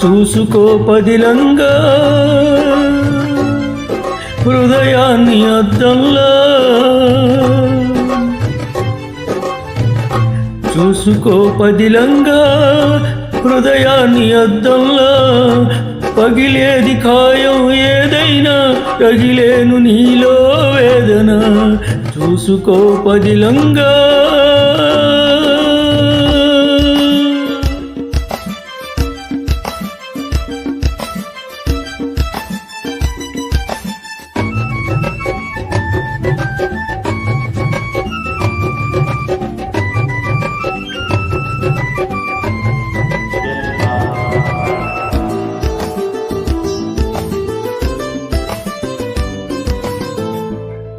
చూసుకో పదిలంగా హృదయాన్ని అద్దంలా, చూసుకో పదిలంగా హృదయాన్ని అద్దంలా, పగిలేది ఖాయం ఏదైనా రగిలేను నీలో వేదన. చూసుకో పదిలంగా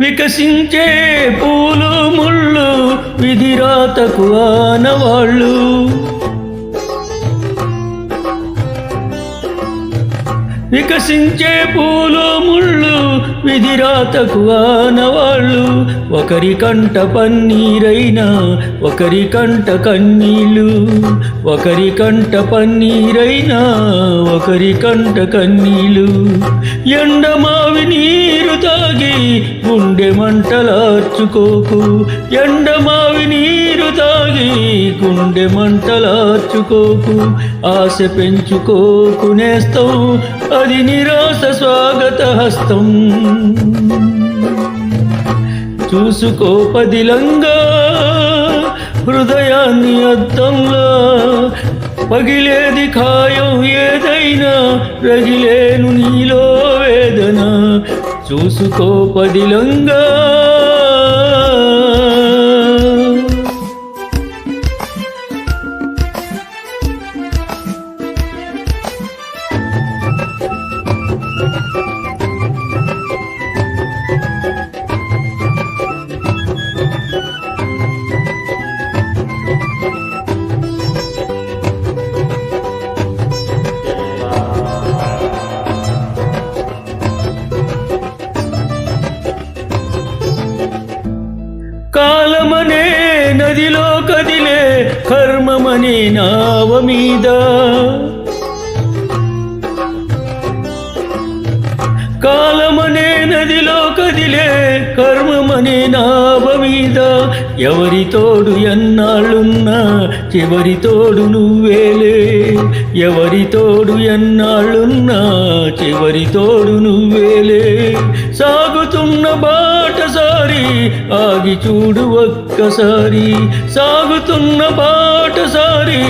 వికసించే పూలు ముళ్ళు విధిరాతకు ఆనవాళ్ళు, వికసించే పూలు ముళ్ళు విధిరాతకు ఆనవాళ్ళు. ఒకరి కంట పన్నీరైనా ఒకరి కంట కన్నీళ్ళు, ఒకరి కంట పన్నీరైనా ఒకరి కంట కన్నీళ్ళు. ఎండమావి నీరు తాగి గుండె మంటలార్చుకోకు, ఎండమావి నీరు తాగి గుండె మంటలార్చుకోకు. ఆశ పెంచుకోకు నేస్తం, అది నిరాశ స్వాగత హస్తం. చూసుకో పదిలంగా హృదయాన్ని అద్దంలా, పగిలేది ఖాయం ఏదైనా రగిలేను నీలో వేదన. చూసుకో పదిలంగా కాలమనే నదిలో కదిలే కర్మమనే నావ మీద, కాలమనే నదిలో కదిలే కర్మమనే నావ మీద. ఎవరి తోడు ఎన్నాళ్ళున్నా చివరి తోడు నువ్వేలే, ఎవరి తోడు ఎన్నాళ్ళున్నా చివరి తోడు నువ్వేలే. సాగుతున్న బాటసారి ఆగి చూడు ఒక్కసారి, సాగుతున్న బాటసారి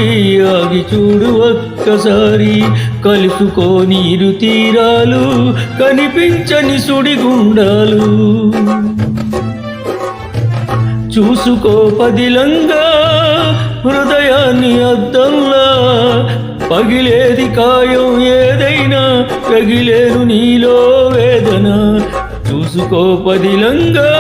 ఆగి చూడు ఒక్కసారి. కలుసుకో నీరు తీరాలు కనిపించని సుడిగుండాలు. చూసుకో పదిలంగా హృదయాన్ని అద్దంలా, పగిలేది కాయం ఏదైనా రగిలేను నీలో వేదన. చూసుకో పదిలంగా